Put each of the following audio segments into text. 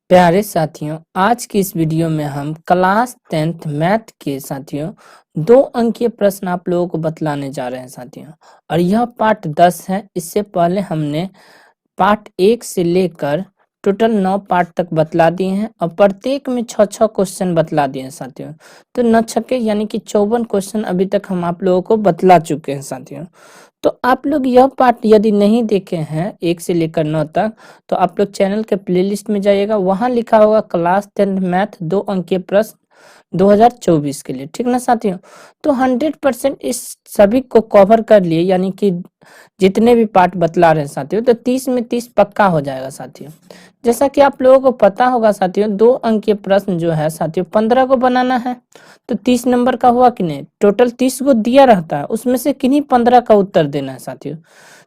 प्यारे साथियों, आज की इस वीडियो में हम क्लास 10th मैथ के साथियों 2 अंकीय प्रश्न आप लोगों को बतलाने जा रहे हैं साथियों। और यह पार्ट 10 है। इससे पहले हमने पार्ट 1 से लेकर टोटल 9 पार्ट तक बतला दिए हैं और प्रत्येक में 6-6 क्वेश्चन बतला दिए हैं साथियों। तो 9 छक्के यानी कि 54 क्वेश्चन अभी तक हम आप लोगों को बतला चुके हैं साथियों। तो आप लोग यह पार्ट यदि नहीं देखे हैं 1 से लेकर 9 तक, तो आप लोग चैनल के प्लेलिस्ट में जाइएगा, वहां लिखा होगा क्लास 10 मैथ 2 अंकीय प्रश्न 2024 के लिए, ठीक ना साथियों। तो 100% इस सभी को कवर कर लिए, यानी कि जितने भी पार्ट बतला रहे हैं साथियों, तो 30 में 30 पक्का हो जाएगा साथियों। जैसा कि आप लोगों को पता होगा साथियों, 2 अंकीय प्रश्न जो है साथियों 15 को बनाना है, तो 30 नंबर का हुआ कि नहीं। टोटल 30 को दिया रहता है, उसमें से किन्हीं 15 का उत्तर देना है साथियों।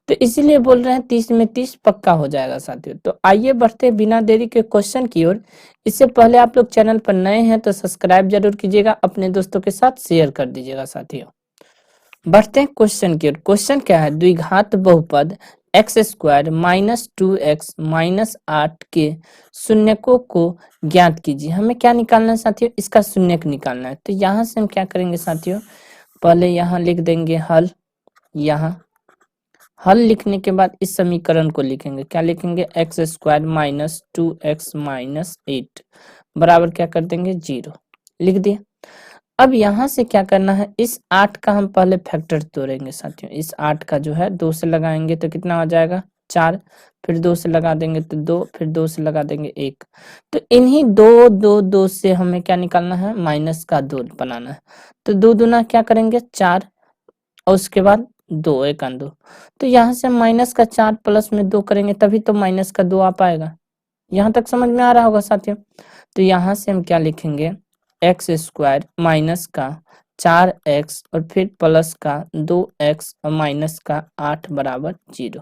तो इसीलिए बोल रहे हैं 30 में 30 पक्का हो जाएगा साथियों। तो आइए बढ़ते बिना देरी के क्वेश्चन की ओर। इससे पहले आप लोग चैनल पर नए हैं तो सब्सक्राइब जरूर कीजिएगा, अपने दोस्तों के साथ शेयर कर दीजिएगा साथियों। बढ़ते हैं क्वेश्चन की ओर। क्वेश्चन क्या है, द्विघात बहुपद x square minus 2x minus 8 के शून्यकों को ज्ञात कीजिए। हमें क्या निकालना है साथियों, इसका शून्यक निकालना है। तो यहाँ से हम क्या करेंगे साथियों, पहले यहाँ लिख देंगे हल। यहाँ हल लिखने के बाद इस समीकरण को लिखेंगे, क्या लिखेंगे, x square minus 2x minus 8 बराबर क्या कर देंगे 0, लिख दिए। अब यहाँ से क्या करना है, इस 8 का हम पहले फैक्टर तोड़ेंगे साथियों। इस 8 का जो है 2 से लगाएंगे तो कितना हो जाएगा 4, फिर 2 से लगा देंगे तो 2, फिर 2 से लगा देंगे 1। तो इन्हीं 2 से हमें क्या निकालना है, माइनस का 2 बनाना है। तो 2 दूना क्या करेंगे 4, और उसके बाद 2 1 2। तो यहाँ से हम माइनस का 4 प्लस में 2 करेंगे तभी तो माइनस का 2 आ पाएगा। यहाँ तक समझ में आ रहा होगा साथियों। तो यहाँ से हम क्या लिखेंगे, एक्स स्क्वायर माइनस का 4x और फिर प्लस का 2x और माइनस का 8 बराबर 0।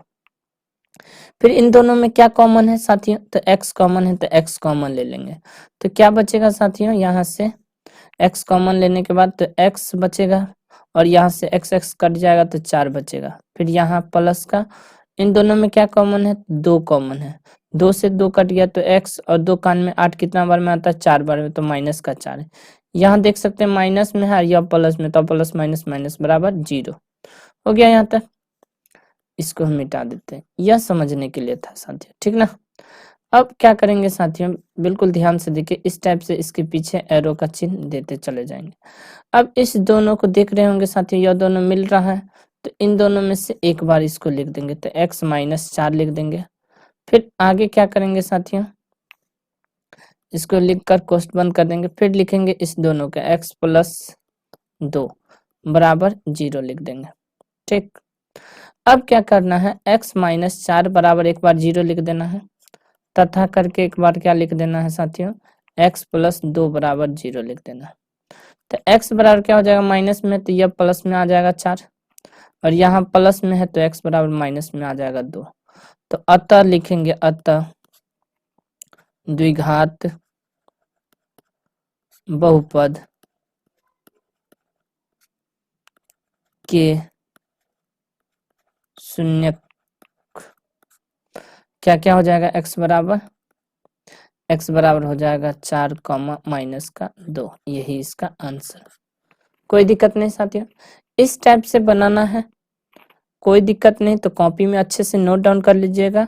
फिर इन दोनों में क्या कॉमन है साथियों, तो x कॉमन है तो x कॉमन ले लेंगे। तो क्या बचेगा साथियों, यहाँ से x कॉमन लेने के बाद तो x बचेगा, और यहाँ से x कट जाएगा तो 4 बचेगा। फिर यहाँ प्लस का, इन दोनों में क्या कॉमन है, 2 कॉमन है। 2 से 2 कट गया तो x, और 2 कान में 8 कितना बार में आता है, 4 बार में, तो माइनस का 4 है। यहाँ देख सकते हैं माइनस में है या प्लस में, तो प्लस माइनस माइनस बराबर 0 हो गया। यहाँ तक इसको हम मिटा देते हैं, यह समझने के लिए था साथियों, ठीक ना। अब क्या करेंगे साथियों, बिल्कुल ध्यान से देखिए, इस टाइप से इसके पीछे एरो का चिन्ह देते चले जाएंगे। अब इस दोनों को देख रहे होंगे साथियों, यह दोनों मिल रहा है, तो इन दोनों में से एक बार इसको लिख देंगे, तो x माइनस 4 लिख देंगे। फिर आगे क्या करेंगे साथियों, इसको लिखकर कोष्ठ बंद कर देंगे। फिर लिखेंगे इस दोनों का x प्लस 2 बराबर 0 लिख देंगे, ठीक। अब क्या करना है, x माइनस 4 बराबर एक बार 0 लिख देना है, तथा करके एक बार क्या लिख देना है साथियों, x प्लस 2 बराबर 0 लिख देना है। तो x बराबर क्या हो जाएगा, माइनस में तो यह प्लस में आ जाएगा 4, और यहाँ प्लस में है तो x बराबर माइनस में आ जाएगा 2। तो अतः लिखेंगे, अतः द्विघात बहुपद के शून्य क्या क्या हो जाएगा, x बराबर हो जाएगा 4 कॉमा माइनस का 2। यही इसका आंसर। कोई दिक्कत नहीं साथियों, इस टाइप से बनाना है, कोई दिक्कत नहीं। तो कॉपी में अच्छे से नोट डाउन कर लीजिएगा।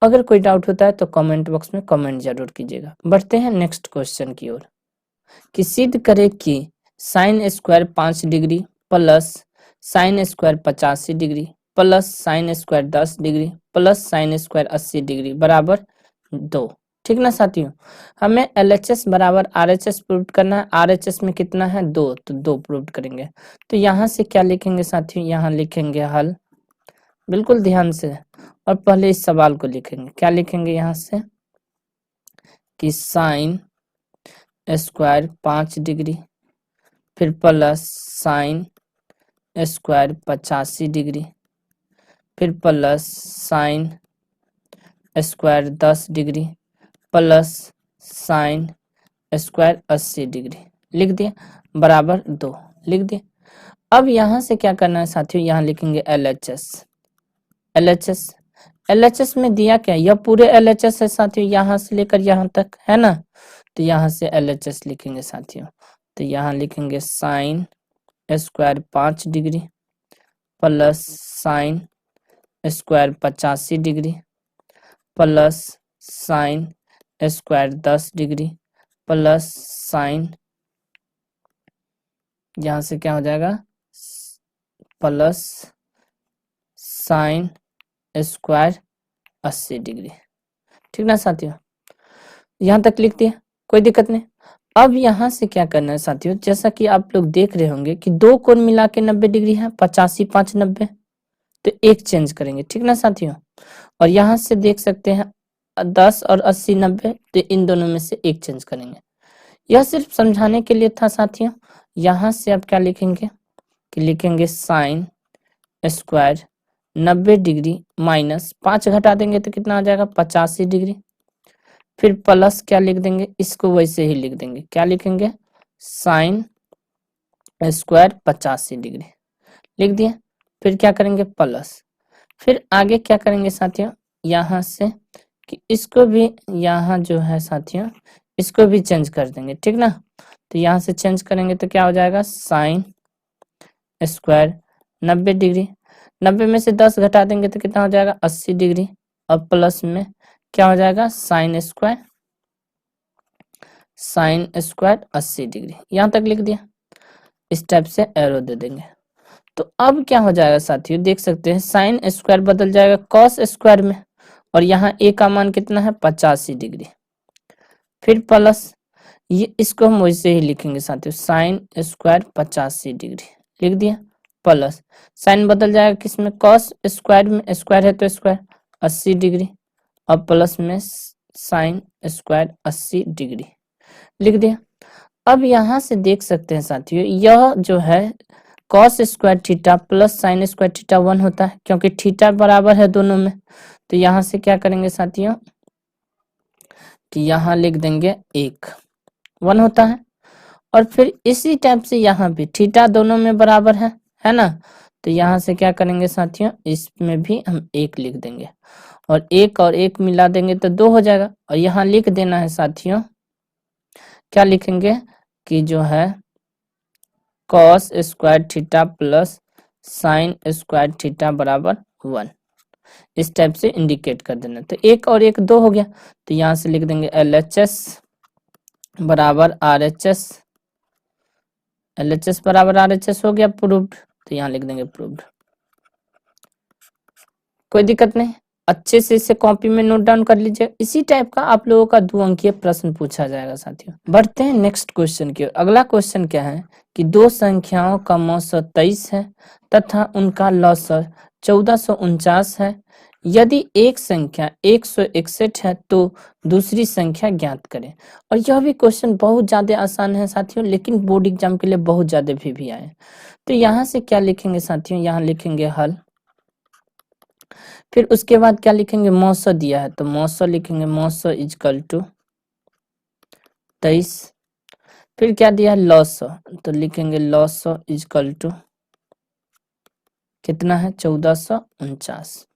अगर कोई डाउट होता है तो कमेंट बॉक्स में कमेंट जरूर कीजिएगा। बढ़ते हैं नेक्स्ट क्वेश्चन की ओर, कि सिद्ध करें कि sine square 5 degree plus sine square 85 degree plus sine square 10 degree plus sine square 80 degree बराबर 2, ठीक ना साथियों। हमें LHS बराबर RHS प्रूव करना है। RHS में कितना है 2, तो 2 प्रूव करेंगे। तो यहाँ से क्या लिखेंगे साथियों, यहाँ लिखेंगे हल, बिल्कुल ध्यान से, और पहले इस सवाल को लिखेंगे। क्या लिखेंगे यहाँ से, कि साइन स्क्वायर 5 डिग्री फिर प्लस साइन स्क्वायर 85 डिग्री फिर plus sine square 10 degree plus sine square 80 degree लिख दिए, बराबर 2 लिख दिए। अब यहाँ से क्या करना है साथियों, यहाँ लिखेंगे LHS। LHS में दिया क्या, यह पूरे LHS है साथियों, यहाँ से लेकर यहाँ तक है ना, तो यहाँ से LHS लिखेंगे साथियों। तो यहाँ लिखेंगे sine square 5 degree plus sine square 85 degree plus sine square 10 degree plus sign, यहाँ से क्या हो जाएगा, प्लस साइन स्क्वायर 80 डिग्री। ठीक ना साथियों, यहाँ तक लिख दिया, कोई दिक्कत नहीं। अब यहाँ से क्या करना है साथियों, जैसा कि आप लोग देख रहे होंगे कि दो कोण मिला के 90 डिग्री है, 85 5 90, तो एक चेंज करेंगे। ठीक ना साथियों, और यहाँ से देख सकते हैं 10 और 80 90, तो इन दोनों में से एक चेंज करेंगे। यह सिर्फ समझाने के लिए था साथियों। यहाँ से आप क्या लिखेंगे कि लिखेंगे साइन स्क्वायर 90 डिग्री माइनस 5 घटा देंगे तो कितना आ जाएगा 85 डिग्री, फिर प्लस क्या लिख देंगे, इसको वैसे ही लिख देंगे, क्या लिखेंगे साइन स्क्वायर 85 डिग्री लिख दिए, फिर क्या करेंगे प्लस, फिर आगे क्या करेंगे साथियों, यहाँ से कि इसको भी यहाँ जो है साथियों इसको भी चेंज कर देंगे। ठीक ना, तो यहाँ से चेंज करेंगे तो क्या हो जाएगा साइन स्क्वायर 90 डिग्री, 90 में से 10 घटा देंगे तो कितना हो जाएगा 80 डिग्री, और प्लस में क्या हो जाएगा साइन स्क्वायर 80 डिग्री। यहाँ तक लिख दिया, इस टाइप से एरो दे देंगे। तो अब क्या हो जाएगा साथियों, देख सकते हैं साइन स्क्वायर बदल जाएगा कॉस स्क्वायर में, और यहाँ ए का मान कितना है 85 डिग्री, फिर प्लस ये इसको हम वैसे ही लिखेंगे साथियों साइन स्क्वायर 85 डिग्री लिख दिया, प्लस साइन बदल जाएगा किसमें कॉस स्क्वायर में, स्क्वायर है तो स्क्वायर 80 डिग्री, और प्लस में साइन स्क्वायर 80 डिग्री लिख दिया। अब यहाँ से देख सकते हैं साथियों यह जो है cos square theta plus sine square theta 1 होता है, क्योंकि थीटा बराबर है दोनों में। तो यहाँ से क्या करेंगे साथियों कि यहाँ लिख देंगे 1 होता है, और फिर इसी टाइप से यहाँ भी थीटा दोनों में बराबर है ना, तो यहाँ से क्या करेंगे साथियों इसमें भी हम 1 लिख देंगे, और 1 और 1 मिला देंगे तो 2 हो जाएगा, और यहाँ लिख देना है साथियों, क्या लिखेंगे कि जो है cos square theta plus sine square theta बराबर 1, इस टाइप से इंडिकेट कर देना। तो 1 और 1 2 हो गया, तो यहाँ से लिख देंगे LHS बराबर RHS, LHS बराबर RHS हो गया प्रूव्ड, तो यहाँ लिख देंगे प्रूव्ड। कोई दिक्कत नहीं, अच्छे से इसे कॉपी में नोट डाउन कर लीजिए। इसी टाइप का आप लोगों का 2 अंकीय प्रश्न पूछा जाएगा साथियों। बढ़ते हैं नेक्स्ट क्वेश्चन की ओर। अगला क्वेश्चन क्या है कि दो संख्याओं का मौसा 23 है तथा उनका लौसा 1449 है। यदि एक संख्या 161 है तो दूसरी संख्या ज्ञात करें। और यह भी क्वेश्चन बहुत ज्यादा आसान है साथियों, लेकिन बोर्ड एग्जाम के लिए बहुत ज्यादा भी आए। तो यहाँ से क्या लिखेंगे साथियों, यहाँ लिखेंगे हल, फिर उसके बाद क्या लिखेंगे मौसा दिया है तो मौसा लिखेंगे मौसा इजकल टू 23, फिर क्या दिया है लौसा तो लिखेंगे लौसा इजकल टू कितना है 1449।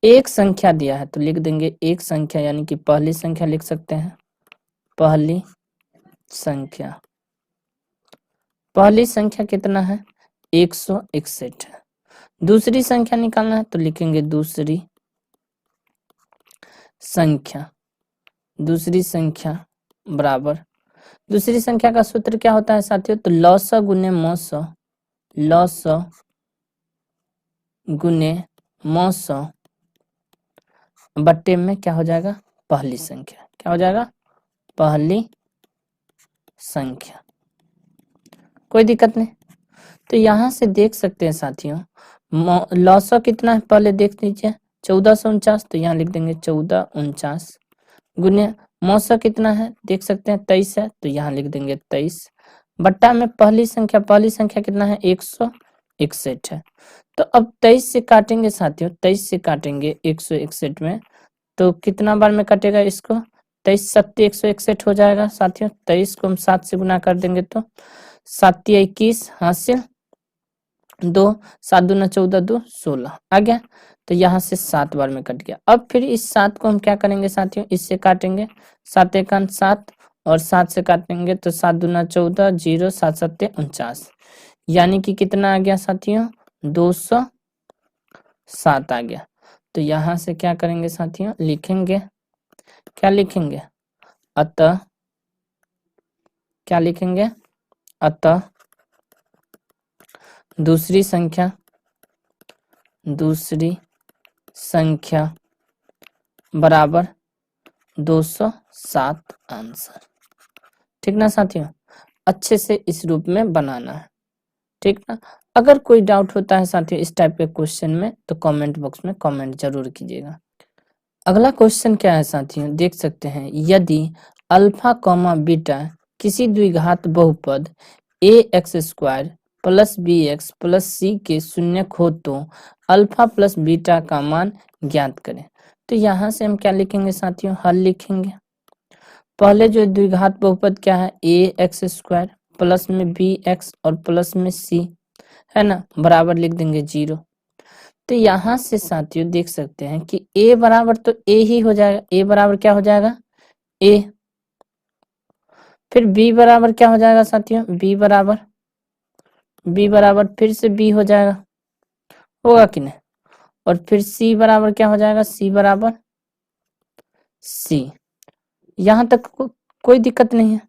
एक संख्या दिया है तो लिख देंगे एक संख्या, यानी कि पहली संख्या लिख सकते हैं, पहली संख्या, पहली संख्या कितना है 161 है। दूसरी संख्या निकालना है तो लिखेंगे दूसरी संख्या, दूसरी संख्या बराबर, दूसरी संख्या का सूत्र क्या होता है साथियों, तो लौसा गुने मौसा, लौसा गुने मौसा बट्टे में क्या हो जाएगा पहली संख्या, क्या हो जाएगा पहली संख्या। कोई दिक्कत नहीं। तो यहाँ से देख सकते हैं साथियों लौसा कितना है पहले देख लीजिए 1449, तो यहाँ लिख देंगे 1449 गुने मौसा कितना है देख सकते हैं 23 है, तो यहाँ लिख देंगे 23 बट्टा में पहली संख्या कितना है 161 है। तो अब 23 से काटेंगे साथियों, 23 से काटेंगे 161 में, तो कितना बार में कटेगा इसको 23 7 161 हो जाएगा साथियों। 23 को हम 7 से गुना कर देंगे तो 7 21 हासिल 2 7 दूना 14 2 16 आ गया। तो यहाँ से 7 बार में कट गया। अब फिर इस 7 को हम क्या करेंगे साथियों, इससे काटेंगे, 7 एकान 7 और 7 से काटेंगे तो 7 दूना 14, 0 7 सत्ते 49, यानी कि कितना आ गया साथियों, 207 आ गया। तो यहाँ से क्या करेंगे साथियों, लिखेंगे, क्या लिखेंगे, अतः, क्या लिखेंगे, अतः दूसरी संख्या बराबर 207 आंसर। ठीक ना साथियों, अच्छे से इस रूप में बनाना है। ठीक ना, अगर कोई डाउट होता है साथियों इस टाइप के क्वेश्चन में तो कमेंट बॉक्स में कमेंट जरूर कीजिएगा। अगला क्वेश्चन क्या है साथियों, देख सकते हैं, यदि अल्फा कॉमा बीटा किसी द्विघात बहुपद ax² plus bx plus c के शून्यक हो तो अल्फा प्लस बीटा का मान ज्ञात करें। तो यहाँ से हम क्या लिखेंगे साथियों, हल लिखेंगे। पहले जो द्विघात बहुपद क्या है, ax² प्लस में bx और प्लस में c है ना, बराबर लिख देंगे 0। तो यहाँ से साथियों देख सकते हैं कि a बराबर तो a ही हो जाएगा, a बराबर क्या हो जाएगा, a। फिर b बराबर क्या हो जाएगा साथियों, b बराबर फिर से b हो जाएगा, होगा कि नहीं। और फिर c बराबर क्या हो जाएगा, c बराबर c। यहाँ तक कोई दिक्कत नहीं है।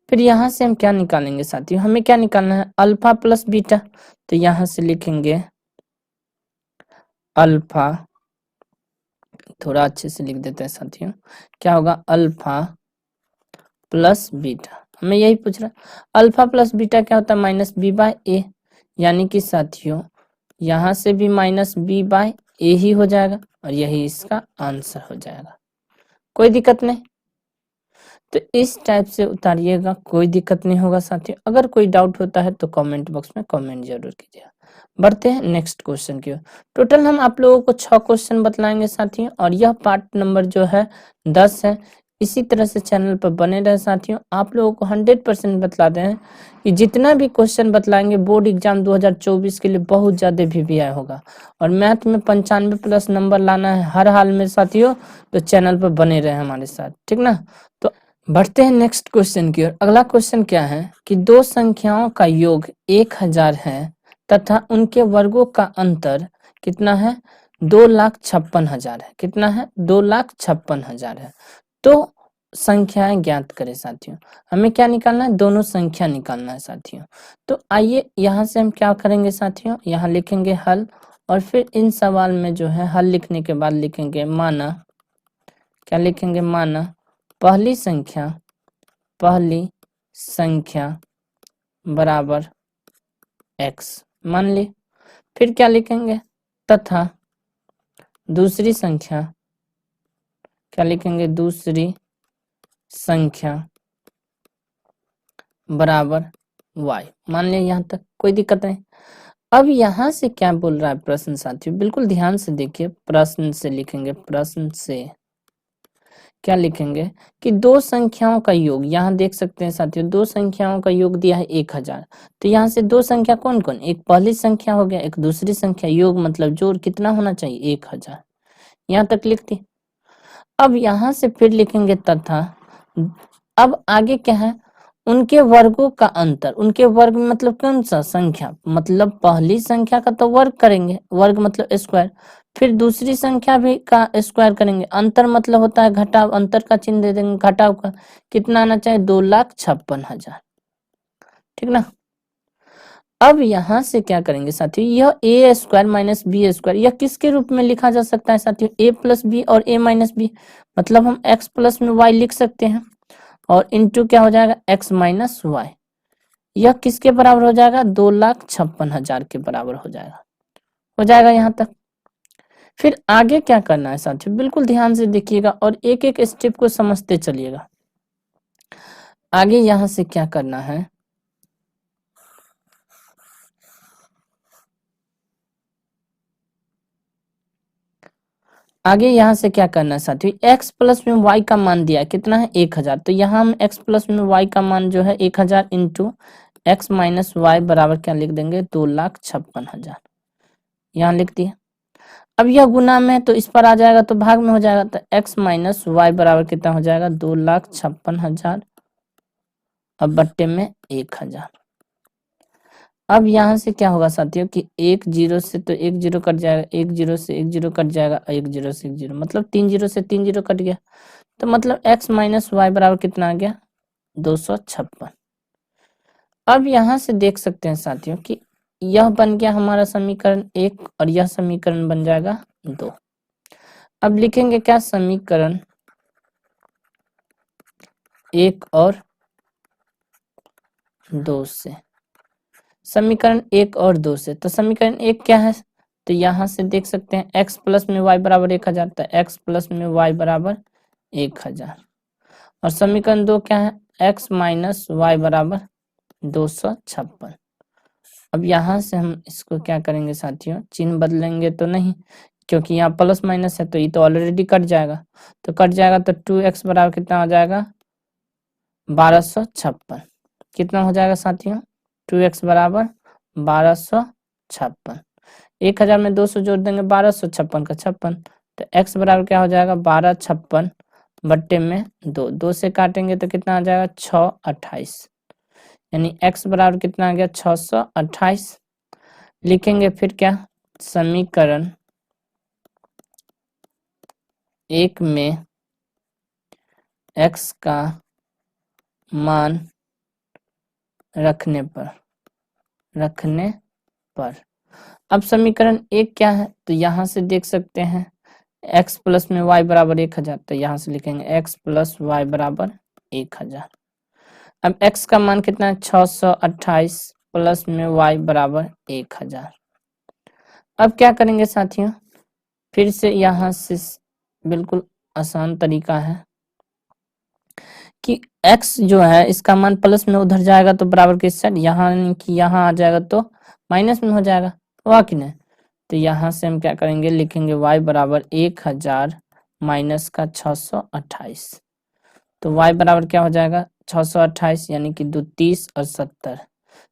फिर यहाँ से हम क्या निकालेंगे साथियों, हमें क्या निकालना है, अल्फा प्लस बीटा। तो यहाँ से लिखेंगे अल्फा, थोड़ा अच्छे से लिख देते हैं साथियों, क्या होगा, अल्फा प्लस बीटा। हमें यही पूछ रहा है, अल्फा प्लस बीटा क्या होता है, माइनस बी बाय ए, यानी कि साथियों यहाँ से भी माइनस बी बाय ए ही हो जाएगा और यही इसका आंसर हो जाएगा। कोई दिक्कत नहीं, तो इस टाइप से उतारिएगा, कोई दिक्कत नहीं होगा साथियों। अगर कोई डाउट होता है तो कमेंट बॉक्स में कमेंट जरूर कीजिएगा। बढ़ते हैं नेक्स्ट क्वेश्चन की ओर। टोटल हम आप लोगों को 6 क्वेश्चन बतलाएंगे साथियों, और यह पार्ट नंबर जो है 10 है। इसी तरह से चैनल पर बने रहे साथियों। आप लोगों को 100% बतला दें कि जितना भी क्वेश्चन बतलाएंगे बोर्ड एग्जाम 2024 के लिए बहुत ज़्यादा VVI होगा, और मैथ में 95+ नंबर लाना है हर हाल में साथियों। तो चैनल पर बने रहे हमारे साथ, ठीक ना। तो बढ़ते हैं नेक्स्ट क्वेश्चन की ओर। अगला क्वेश्चन क्या है कि दो संख्याओं का योग 1000 है तथा उनके वर्गों का अंतर कितना है, 2,56,000 है। कितना है, 2,56,000 है। तो संख्याएं ज्ञात करें साथियों। हमें क्या निकालना है, दोनों संख्या निकालना है साथियों। तो आइए यहाँ से हम क्या करेंगे साथियों, यहाँ लिखेंगे हल, और फिर इन सवाल में जो है हल लिखने के बाद लिखेंगे माना, क्या लिखेंगे, माना पहली संख्या बराबर x मान ली। फिर क्या लिखेंगे, तथा दूसरी संख्या, क्या लिखेंगे, दूसरी संख्या बराबर y मान लिया। यहाँ तक कोई दिक्कत नहीं। अब यहाँ से क्या बोल रहा है प्रश्न साथियों, बिल्कुल ध्यान से देखिए, प्रश्न से लिखेंगे, प्रश्न से क्या लिखेंगे कि दो संख्याओं का योग, यहाँ देख सकते हैं साथियों दो संख्याओं का योग दिया है 1000। तो यहाँ से दो संख्या कौन कौन, एक पहली संख्या हो गया, एक दूसरी संख्या, योग मतलब जोड़ कितना होना चाहिए, 1000। यहाँ तक लिख दी। अब यहाँ से फिर लिखेंगे तथा, अब आगे क्या है, उनके वर्गों का अंतर। उनके वर्ग मतलब कौन सा संख्या, मतलब पहली संख्या का तो वर्ग करेंगे, वर्ग मतलब स्क्वायर। फिर दूसरी संख्या भी का स्क्वायर करेंगे। अंतर मतलब होता है घटाव, अंतर का चिन्ह दे देंगे घटाव का। कितना आना चाहिए, 2,56,000, ठीक ना। अब यहाँ से क्या करेंगे साथियों, यह a² माइनस b², यह किसके रूप में लिखा जा सकता है साथियों, a प्लस बी और a माइनस बी, मतलब हम x प्लस में y लिख सकते हैं, और इंटू क्या हो जाएगा, x माइनस वाई। यह किसके बराबर हो जाएगा, 2,56,000 के बराबर हो जाएगा यहाँ तक। फिर आगे क्या करना है साथियों, बिल्कुल ध्यान से देखिएगा और एक एक स्टेप को समझते चलिएगा। आगे यहाँ से क्या करना है, आगे यहाँ से क्या करना है साथियों, x प्लस में y का मान दिया है, कितना है, 1000। तो यहाँ हम x प्लस में y का मान जो है 1000 इंटू x माइनस वाई बराबर क्या लिख देंगे, 2,56,000, यहाँ लिख दिया। अब यह गुना में तो इस पर आ जाएगा तो भाग में हो जाएगा, तो x माइनस वाई बराबर कितना हो जाएगा 2,56,000 अब बट्टे में 1,000। अब यहाँ से क्या होगा साथियों कि एक जीरो से तो एक जीरो कट जाएगा, एक जीरो से एक जीरो कट जाएगा, एक जीरो से एक जीरो, मतलब 3 जीरो से 3 जीरो कट गया, तो मतलब x माइनस वाई बराबर कितना आ गया 256। अब यहाँ से देख सकते हैं साथियों कि यह बन गया हमारा समीकरण 1 और यह समीकरण बन जाएगा 2। अब लिखेंगे क्या समीकरण 1 और 2 से, समीकरण 1 और 2 से, तो समीकरण 1 क्या है, तो यहाँ से देख सकते हैं x प्लस में y बराबर 1,000, तो x प्लस में y बराबर 1,000, और समीकरण 2 क्या है x माइनस वाई बराबर 256। अब यहाँ से हम इसको क्या करेंगे साथियों, चिन्ह बदलेंगे तो नहीं, क्योंकि यहाँ प्लस माइनस है तो ये तो ऑलरेडी कट जाएगा, तो कट जाएगा तो 2x बराबर कितना हो जाएगा 1256। कितना हो जाएगा साथियों 2x बराबर 1256। 1,000 में 200 जोड़ देंगे 1256 का 56, तो x बराबर क्या हो जाएगा 1256 बट्टे में 2 से काटेंगे तो कितना आ जाएगा 628, यानी x बराबर कितना आ गया 628। लिखेंगे फिर क्या समीकरण 1 में x का मान रखने पर अब समीकरण 1 क्या है, तो यहाँ से देख सकते हैं x प्लस में y बराबर 1,000, तो यहाँ से लिखेंगे x प्लस वाई बराबर 1,000। अब x का मान कितना है 628 प्लस में y बराबर 1,000। अब क्या करेंगे साथियों, फिर से यहाँ से बिल्कुल आसान तरीका है कि x जो है इसका मान प्लस में उधर जाएगा तो बराबर के साइड, यहाँ कि यहाँ आ जाएगा तो माइनस में हो जाएगा, हुआ कि नहीं, तो यहाँ से हम क्या करेंगे लिखेंगे y बराबर 1,000 माइनस का 628, तो y बराबर क्या हो जाएगा 628 यानी कि 2 30 और 70,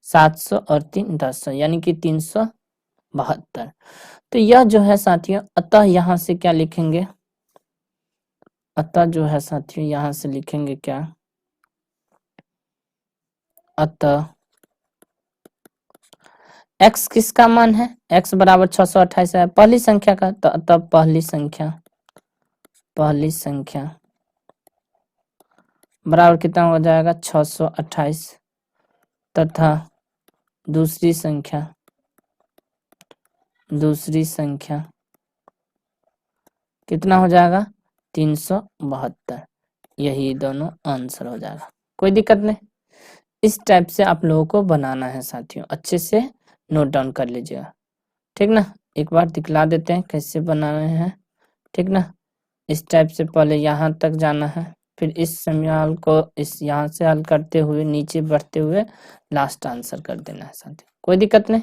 700 और 3 10, यानी कि 372। तो यह जो है साथियों, अतः यहाँ से क्या लिखेंगे, अतः जो है साथियों यहाँ से लिखेंगे क्या, अतः x किसका मान है, x बराबर 628 है पहली संख्या का, तो अतः पहली संख्या बराबर कितना हो जाएगा 628, तथा दूसरी संख्या कितना हो जाएगा 372। यही दोनों आंसर हो जाएगा, कोई दिक्कत नहीं। इस टाइप से आप लोगों को बनाना है साथियों, अच्छे से नोट डाउन कर लीजिएगा, ठीक ना। एक बार दिखला देते हैं कैसे बनाना है, ठीक ना। इस टाइप से पहले यहाँ तक जाना है, फिर इस सवाल को इस यहाँ से हल करते हुए नीचे बढ़ते हुए लास्ट आंसर कर देना है साथियों, कोई दिक्कत नहीं।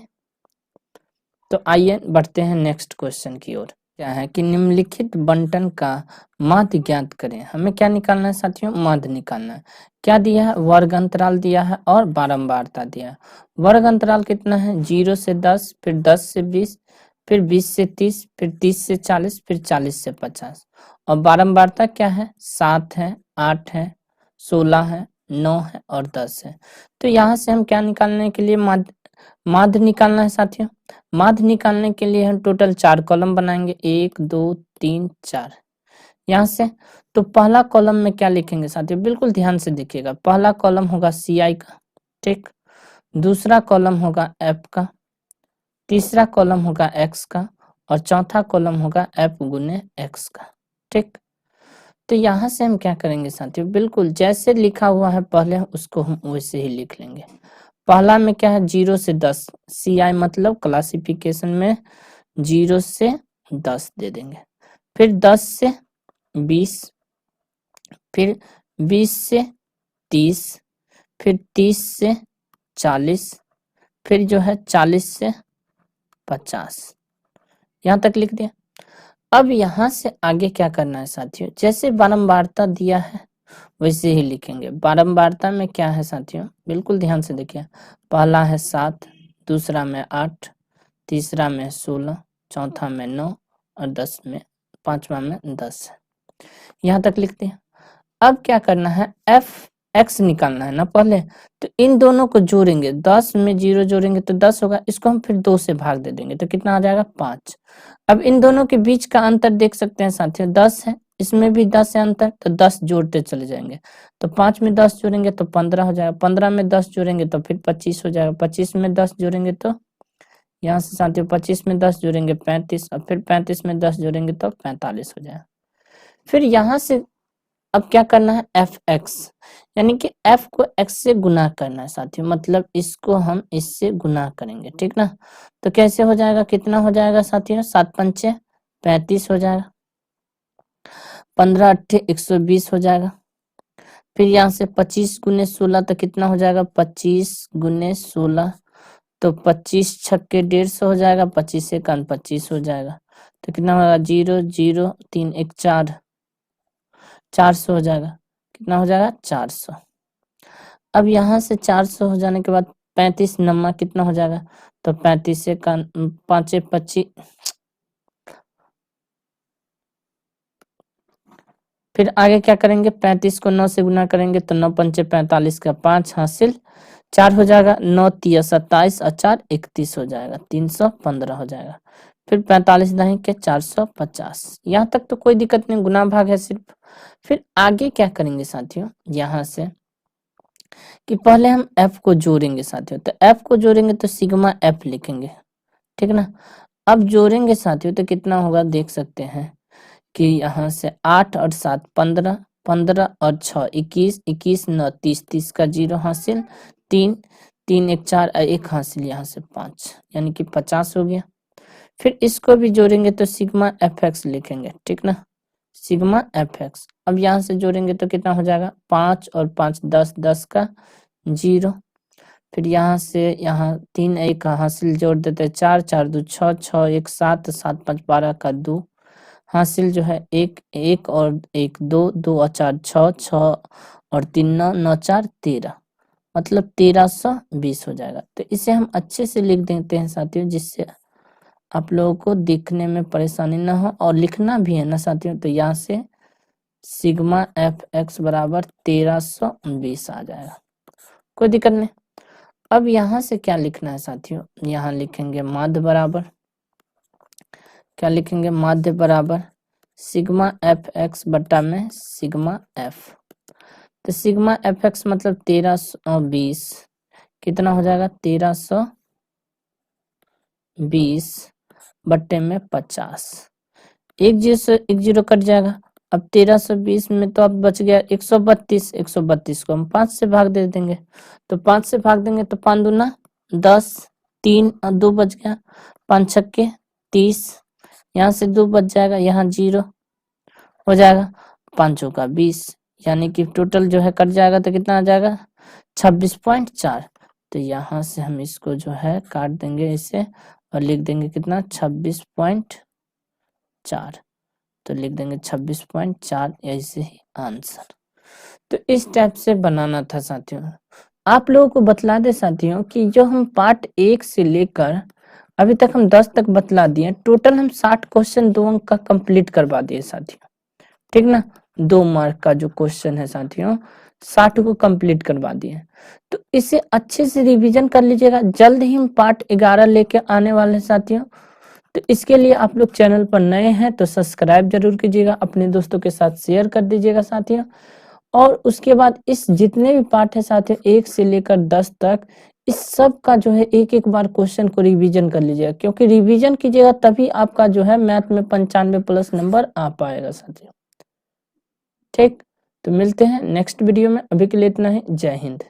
तो आइए बढ़ते हैं नेक्स्ट क्वेश्चन की ओर। क्या है कि निम्नलिखित बंटन का माध्य ज्ञात करें। हमें क्या निकालना है साथियों, माध्य निकालना है। क्या दिया है, वर्ग अंतराल दिया है और बारंबारता दिया है। वर्ग अंतराल कितना है 0 से 10, फिर 10 से 20, फिर 20 से 30, फिर 30 से 40, फिर 40 से 50, और बारंबारता क्या है 7 है, 8 है, 16 है, 9 है और 10 है। तो यहाँ से हम क्या निकालने के लिए माध्य निकालना है साथियों। माध्य निकालने के लिए हम टोटल 4 कॉलम बनाएंगे, 1 2 3 4 यहाँ से। तो पहला कॉलम में क्या लिखेंगे साथियों, बिल्कुल ध्यान से देखिएगा। पहला कॉलम होगा CI का, ठीक, दूसरा कॉलम होगा F का, तीसरा कॉलम होगा X का, और चौथा कॉलम होगा F गुने X का, ठीक। तो यहाँ से हम क्या करेंगे साथियों, बिल्कुल जैसे लिखा हुआ है पहले उसको हम वैसे ही लिख लेंगे। पहला में क्या है 0 से 10, CI मतलब क्लासिफिकेशन में 0 से 10 दे देंगे, फिर 10 से 20, फिर 20 से 30, फिर 30 से 40, फिर जो है 40 से 50, यहाँ तक लिख दिया। अब यहाँ से आगे क्या करना है साथियों, जैसे बारंबारता दिया है वैसे ही लिखेंगे। बारंबारता में क्या है साथियों, बिल्कुल ध्यान से देखिए। पहला है 7, दूसरा में 8, तीसरा में 16, चौथा में 9 और 10 में 5वां में 10 है। यहाँ तक लिखते हैं। अब क्या करना है, एफ एक्स निकालना है ना पहले, तो इन दोनों को जोड़ेंगे, 10 में 0 जोड़ेंगे तो 10 होगा, इसको हम फिर 2 से भाग दे देंगे तो कितना आ जाएगा 5। अब इन दोनों के बीच का अंतर देख सकते हैं साथियों, 10 है, इसमें भी 10 है अंतर, तो 10 जोड़ते चले जाएंगे, तो 5 में 10 जोड़ेंगे तो 15 हो जाएगा, 15 में 10 जोड़ेंगे तो फिर 25 हो जाएगा, 25 में 10 जोड़ेंगे तो यहाँ से साथियों 25 में 10 जोड़ेंगे 35, और फिर 35 में 10 जोड़ेंगे तो 45 हो जाएगा। फिर यहाँ से अब क्या करना है, एफ एक्स, यानी कि एफ को एक्स से गुना करना है साथियों, मतलब इसको हम इससे गुना करेंगे, ठीक ना। तो कैसे हो जाएगा, कितना हो जाएगा साथियों, 7 पंचे 35 हो जाएगा, 15 अट्ठे 120 हो जाएगा। फिर यहाँ से 25 गुने 16 तो कितना हो जाएगा, 25 गुने 16 तो 25 छक्के 150 हो जाएगा, 25 एक 25 हो जाएगा, तो कितना होगा 0 0 3 1 4, 400 हो जाएगा, कितना हो जाएगा 400। अब यहाँ से 400 हो जाने के बाद 35 नम्मा कितना हो जाएगा, तो 35 से 5 25, फिर आगे क्या करेंगे, 35 को 9 से गुना करेंगे तो 9 पंचे 45 का 5 हासिल 4 हो जाएगा, 9 तिया 27 और 4 31 हो जाएगा, 315 हो जाएगा। फिर 45 दाही के 450, यहाँ तक तो कोई दिक्कत नहीं, गुना भाग है सिर्फ। फिर आगे क्या करेंगे साथियों, यहाँ से कि पहले हम f को जोड़ेंगे साथियों, तो f को जोड़ेंगे तो सिग्मा f लिखेंगे, ठीक ना। अब जोड़ेंगे साथियों तो कितना होगा, देख सकते हैं कि यहाँ से 8 और 7 15, 15 और 6 21, 21 9 30, 30 का 0 हासिल 3, 3 1 4 और 1 हासिल यहाँ से 5, यानी कि 50 हो गया। फिर इसको भी जोड़ेंगे तो सिग्मा एफ एक्स लिखेंगे, ठीक ना, सिग्मा एफ एक्स। अब यहाँ से जोड़ेंगे तो कितना हो जाएगा, 5 और 5 10, 10 का 0, फिर यहाँ से यहाँ 3 1 हासिल जोड़ देते 4, 4 2 6, 6 1 7, 7 5 12 का 2 हासिल जो है 1 1 और 1 2, 2 और 4 6, 6 और 3 9, 9 4 13, मतलब 1320 हो जाएगा। तो इसे हम अच्छे से लिख देते हैं साथियों, जिससे आप लोगों को देखने में परेशानी ना हो, और लिखना भी है ना साथियों, तो यहाँ से सिग्मा एफ एक्स बराबर 1320 आ जाएगा, कोई दिक्कत नहीं। अब यहाँ से क्या लिखना है साथियों, यहाँ लिखेंगे माध्य बराबर, क्या लिखेंगे, माध्य बराबर सिग्मा एफ एक्स बटा में सिग्मा एफ, तो सिग्मा एफ एक्स मतलब 1320 कितना हो जाएगा, 1320 बट्टे में 50, एक जीरो कट जाएगा। अब 1320 में तो अब बच गया 132, 132 को हम 5 से भाग दे देंगे, तो 5 से भाग देंगे तो 5 दूना 10, 3 और 2 बच गया, 5 छक्के 30, यहाँ से 2 बच जाएगा, यहाँ 0 हो जाएगा, 5 का 20, यानी कि टोटल जो है कट जाएगा तो कितना आ जाएगा 26.4। तो यहाँ से हम इसको जो है काट देंगे इसे और लिख देंगे कितना 26.4, तो लिख देंगे 26.4, ऐसे ही आंसर। तो इस टाइप से बनाना था साथियों। आप लोगों को बतला दे साथियों कि जो हम पार्ट 1 से लेकर अभी तक हम 10 तक बतला दिए, टोटल हम 60 क्वेश्चन 2 अंक का कंप्लीट करवा दिए साथियों, ठीक ना। 2 मार्क का जो क्वेश्चन है साथियों 60 को कंप्लीट करवा दिए, तो इसे अच्छे से रिवीजन कर लीजिएगा। जल्द ही हम पार्ट 11 लेके आने वाले हैं साथियों, तो इसके लिए आप लोग चैनल पर नए हैं तो सब्सक्राइब जरूर कीजिएगा, अपने दोस्तों के साथ शेयर कर दीजिएगा साथियों। और उसके बाद इस जितने भी पार्ट है साथियों 1 से लेकर 10 तक, इस सब का जो है एक एक बार क्वेश्चन को रिवीजन कर लीजिएगा, क्योंकि रिवीजन कीजिएगा तभी आपका जो है मैथ में 95+ नंबर आ पाएगा साथियों, ठीक। तो मिलते हैं नेक्स्ट वीडियो में, अभी के लिए इतना ही, जय हिंद।